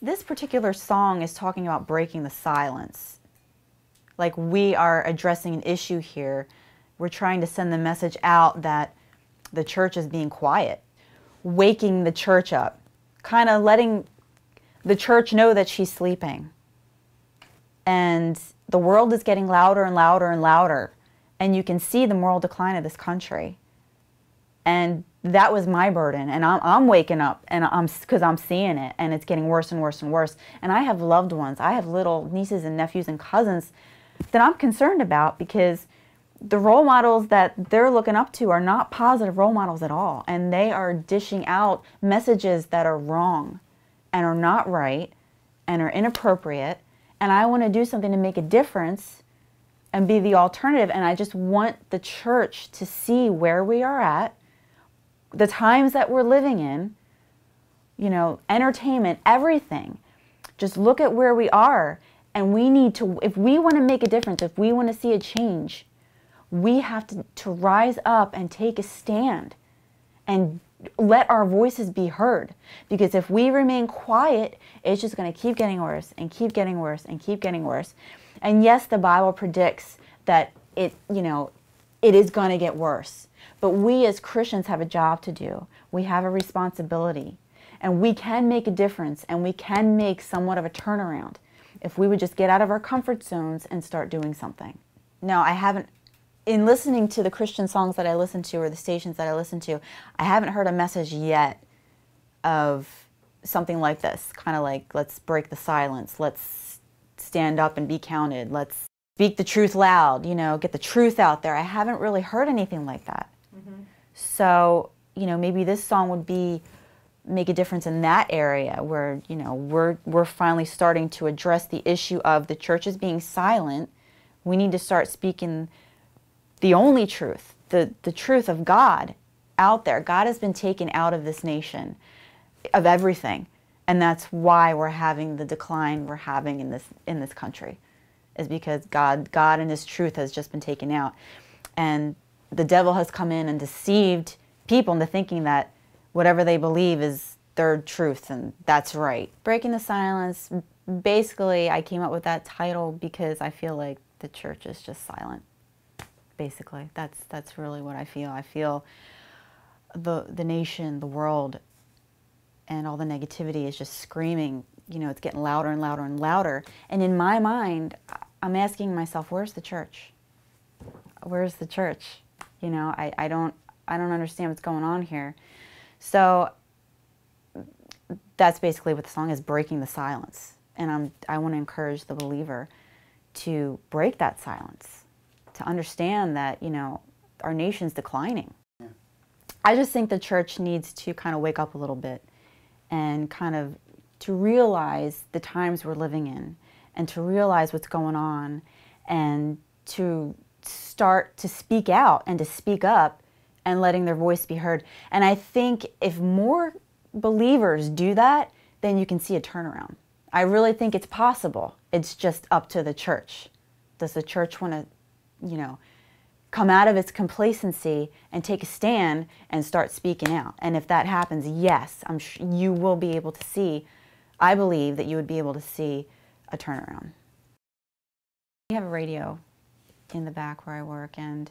this particular song is talking about breaking the silence. Like, we are addressing an issue here. We're trying to send the message out that the church is being quiet, waking the church up, kind of letting the church know that she's sleeping. And the world is getting louder and louder and louder. And you can see the moral decline of this country. And that was my burden. And I'm waking up, and because I'm seeing it, and it's getting worse and worse and worse. And I have loved ones. I have little nieces and nephews and cousins that I'm concerned about, because the role models that they're looking up to are not positive role models at all. And they are dishing out messages that are wrong and are not right and are inappropriate. And I want to do something to make a difference and be the alternative. And I just want the church to see where we are at, the times that we're living in, you know, entertainment, everything. Just look at where we are. And we need to, if we want to make a difference, if we want to see a change, we have to rise up and take a stand and let our voices be heard. Because if we remain quiet, it's just going to keep getting worse and keep getting worse and keep getting worse. And yes, the Bible predicts that it, you know, it is going to get worse. But we as Christians have a job to do. We have a responsibility. And we can make a difference, and we can make somewhat of a turnaround if we would just get out of our comfort zones and start doing something. Now, in listening to the Christian songs that I listen to, or the stations that I listen to, I haven't heard a message yet of something like this, kind of like, let's break the silence, let's stand up and be counted, let's speak the truth loud, you know, get the truth out there. I haven't really heard anything like that. So, you know, maybe this song would make a difference in that area where, you know, we're finally starting to address the issue of the church is being silent. We need to start speaking the only truth, the truth of God out there. God has been taken out of this nation, of everything. And that's why we're having the decline we're having in this country, is because God and His truth has just been taken out. And the devil has come in and deceived people into thinking that whatever they believe is their truth, and that's right. Breaking the silence, basically I came up with that title because I feel like the church is just silent. Basically, that's really what I feel. I feel the nation, the world, and all the negativity is just screaming. You know, it's getting louder and louder and louder. And in my mind, I'm asking myself, where's the church? Where's the church? You know, I don't understand what's going on here. So that's basically what the song is, breaking the silence. And I want to encourage the believer to break that silence, to understand that, you know, our nation's declining. Yeah. I just think the church needs to kind of wake up a little bit and kind of to realize the times we're living in, and to realize what's going on, and to start to speak out and to speak up and letting their voice be heard. And I think if more believers do that, then you can see a turnaround. I really think it's possible. It's just up to the church. Does the church want to, you know, come out of its complacency and take a stand and start speaking out? And if that happens, yes, I'm sure you will be able to see, I believe that you would be able to see a turnaround. We have a radio in the back where I work, and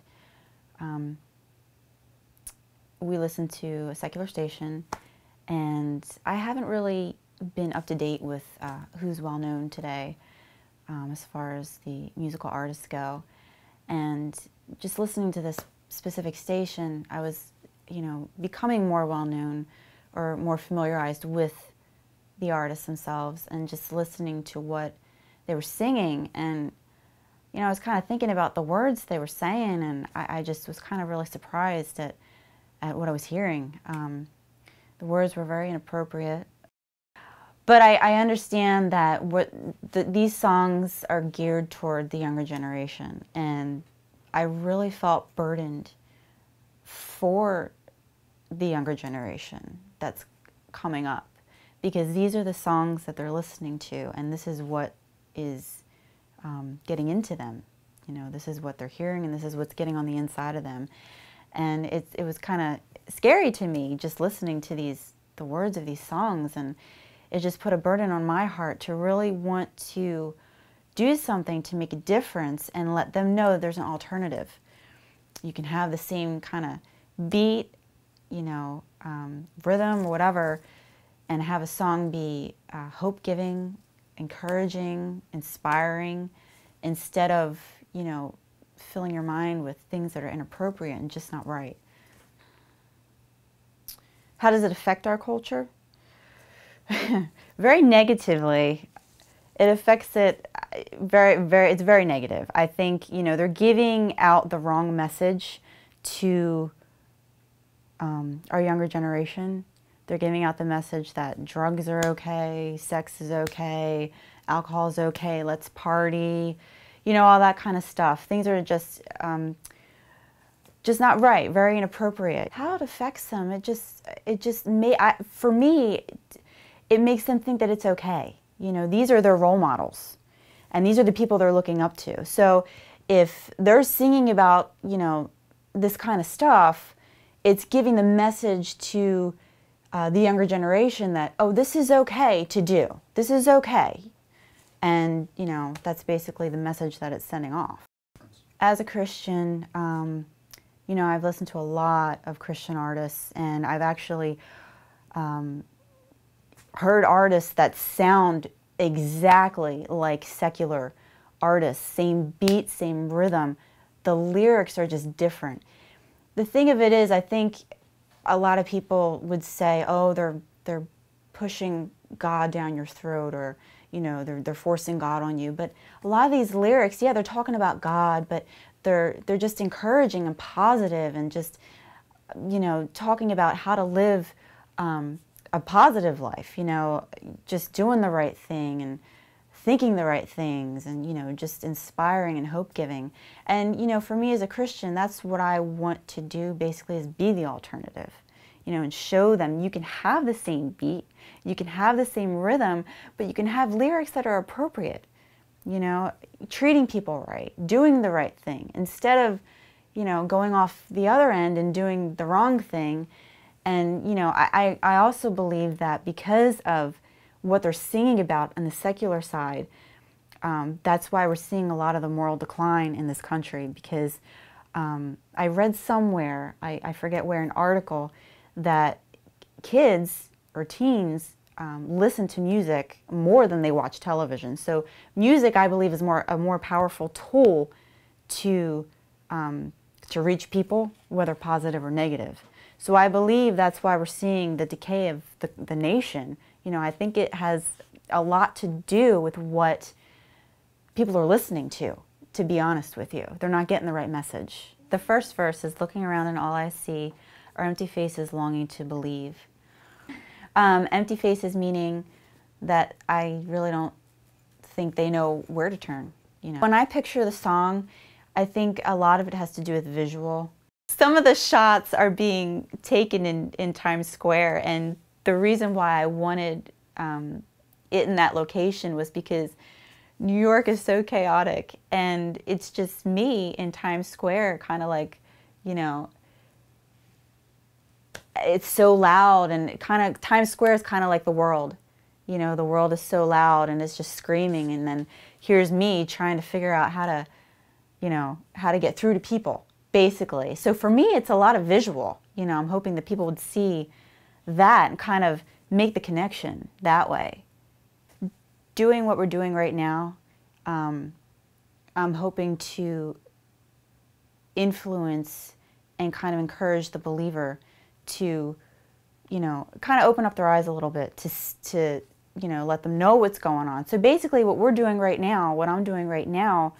we listen to a secular station, and I haven't really been up to date with who's well known today as far as the musical artists go. And just listening to this specific station, I was, you know, becoming more well known or more familiarized with the artists themselves, and just listening to what they were singing. And you know, I was kind of thinking about the words they were saying, and I just was kind of really surprised at what I was hearing. The words were very inappropriate. But I understand that these songs are geared toward the younger generation, and I really felt burdened for the younger generation that's coming up, because these are the songs that they're listening to, and this is what is getting into them. You know, this is what they're hearing, and this is what's getting on the inside of them. And it was kind of scary to me just listening to the words of these songs, and it just put a burden on my heart to really want to do something to make a difference and let them know there's an alternative. You can have the same kind of beat, rhythm or whatever, and have a song be hope-giving, encouraging, inspiring, instead of, filling your mind with things that are inappropriate and just not right. How does it affect our culture? Very negatively. It affects it it's very negative. I think, they're giving out the wrong message to our younger generation. They're giving out the message that drugs are okay, sex is okay, alcohol is okay, let's party, all that kind of stuff. Things are just not right, very inappropriate. How it affects them, for me, it makes them think that it's okay. These are their role models, and these are the people they're looking up to. So if they're singing about, this kind of stuff, it's giving the message to the younger generation that, oh, this is okay to do. This is okay. And, that's basically the message that it's sending off. As a Christian, I've listened to a lot of Christian artists, and I've actually heard artists that sound exactly like secular artists. Same beat, same rhythm. The lyrics are just different. The thing of it is, I think a lot of people would say, oh, they're pushing God down your throat, or they're forcing God on you. But a lot of these lyrics, yeah, they're talking about God, but they're just encouraging and positive, and just talking about how to live a positive life, just doing the right thing and thinking the right things, and just inspiring and hope-giving. And for me as a Christian, that's what I want to do, basically, is be the alternative, and show them you can have the same beat, you can have the same rhythm, but you can have lyrics that are appropriate, treating people right, doing the right thing, instead of going off the other end and doing the wrong thing. And I also believe that because of what they're singing about on the secular side, that's why we're seeing a lot of the moral decline in this country. Because I read somewhere, I forget where, an article that kids or teens listen to music more than they watch television. So music, I believe, is a more powerful tool to reach people, whether positive or negative. So I believe that's why we're seeing the decay of the nation. I think it has a lot to do with what people are listening to be honest with you. They're not getting the right message. The first verse is, looking around and all I see are empty faces longing to believe. Empty faces meaning that I really don't think they know where to turn. When I picture the song, I think a lot of it has to do with visual. Some of the shots are being taken in Times Square, and the reason why I wanted it in that location was because New York is so chaotic, and it's just me in Times Square, kind of like, it's so loud, and Times Square is kind of like the world. The world is so loud and it's just screaming, and then here's me trying to figure out how to get through to people, basically. So for me, it's a lot of visual. I'm hoping that people would see that and kind of make the connection that way. Doing what we're doing right now, I'm hoping to influence and kind of encourage the believer to, kind of open up their eyes a little bit, to let them know what's going on. So basically what we're doing right now, what I'm doing right now,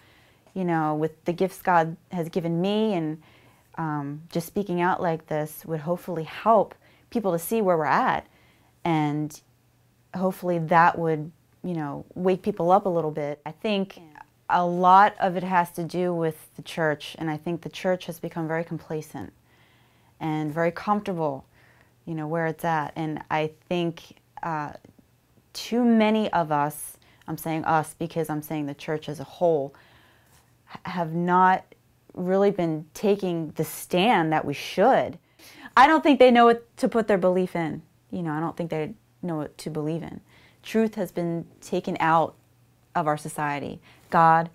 with the gifts God has given me, and just speaking out like this would hopefully help people to see where we're at, and hopefully that would, wake people up a little bit. I think a lot of it has to do with the church, and I think the church has become very complacent and very comfortable, where it's at. And I think too many of us, I'm saying us because I'm saying the church as a whole, have not really been taking the stand that we should. I don't think they know what to put their belief in. I don't think they know what to believe in. Truth has been taken out of our society. God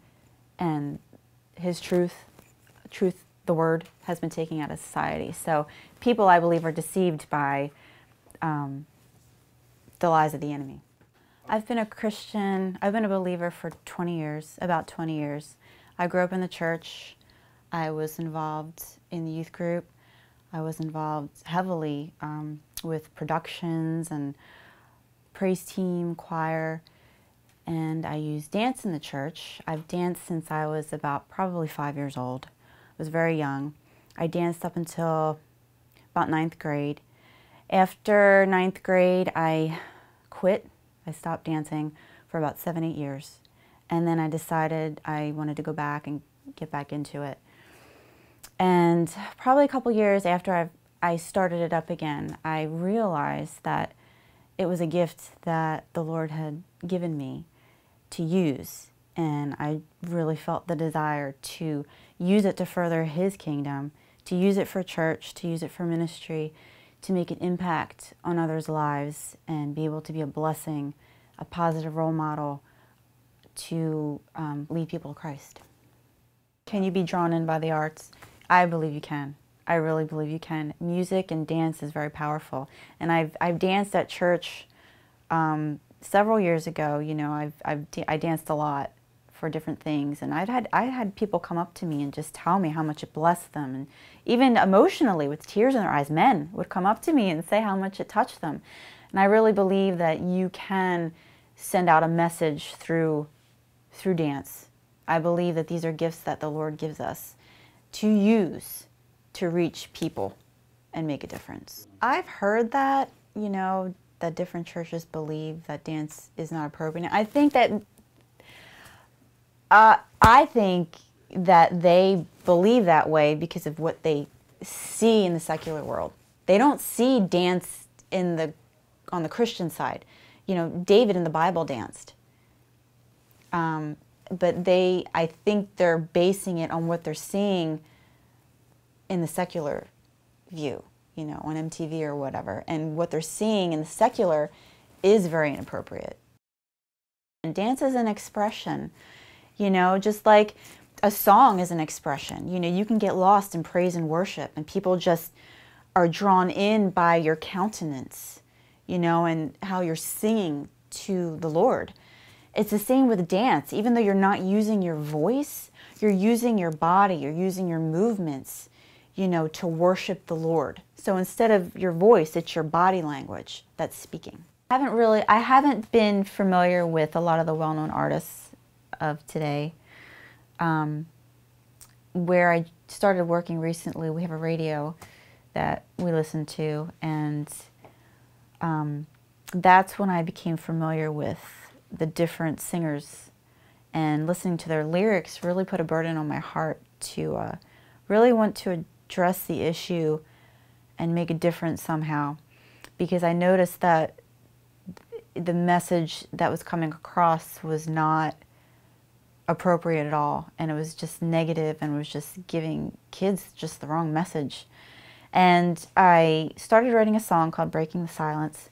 and His truth, the Word, has been taken out of society. So people, I believe, are deceived by the lies of the enemy. I've been a Christian, I've been a believer for 20 years, about 20 years. I grew up in the church. I was involved in the youth group. I was involved heavily with productions and praise team, choir, and I used dance in the church. I've danced since I was about probably 5 years old. I was very young. I danced up until about 9th grade. After 9th grade, I quit. I stopped dancing for about 7-8 years. And then I decided I wanted to go back and get back into it. And probably a couple years after I started it up again, I realized that it was a gift that the Lord had given me to use. And I really felt the desire to use it to further His kingdom, to use it for church, to use it for ministry, to make an impact on others' lives and be able to be a blessing, a positive role model to lead people to Christ. Can you be drawn in by the arts? I believe you can. I really believe you can. Music and dance is very powerful. And I've danced at church several years ago. You know, I danced a lot for different things, and I had people come up to me and just tell me how much it blessed them, and even emotionally with tears in their eyes, men would come up to me and say how much it touched them. And I really believe that you can send out a message through dance. I believe that these are gifts that the Lord gives us to use to reach people and make a difference. I've heard that, you know, that different churches believe that dance is not appropriate. I think that they believe that way because of what they see in the secular world. They don't see dance on the Christian side. You know, David in the Bible danced. But I think they're basing it on what they're seeing in the secular view, you know, on MTV or whatever. And what they're seeing in the secular is very inappropriate. And dance is an expression, you know, just like a song is an expression. You know, you can get lost in praise and worship, and people just are drawn in by your countenance, you know, and how you're singing to the Lord. It's the same with dance. Even though you're not using your voice, you're using your body, you're using your movements, you know, to worship the Lord. So instead of your voice, it's your body language that's speaking. I haven't been familiar with a lot of the well-known artists of today. Where I started working recently, we have a radio that we listen to, and that's when I became familiar with the different singers, and listening to their lyrics really put a burden on my heart to really want to address the issue and make a difference somehow, because I noticed that the message that was coming across was not appropriate at all, and it was just negative and was just giving kids just the wrong message. And I started writing a song called Breaking the Silence.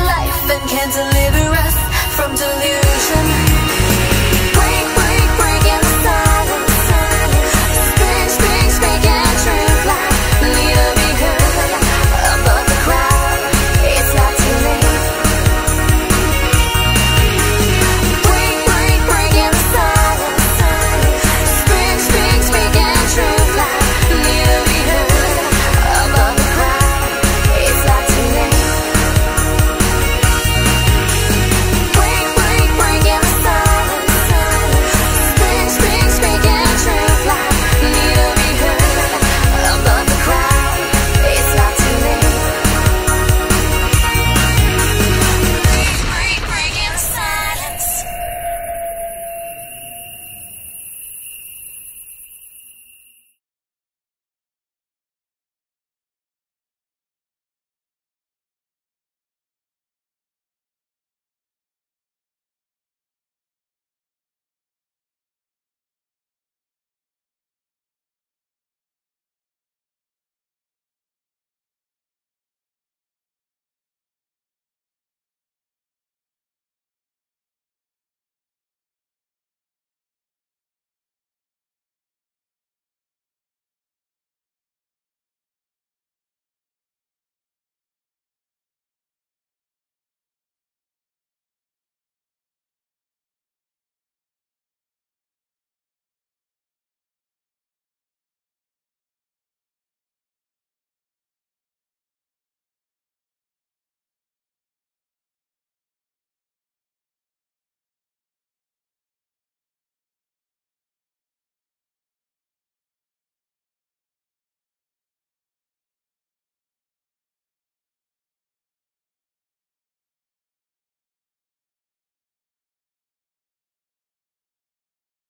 life and can't deliver us from delusion.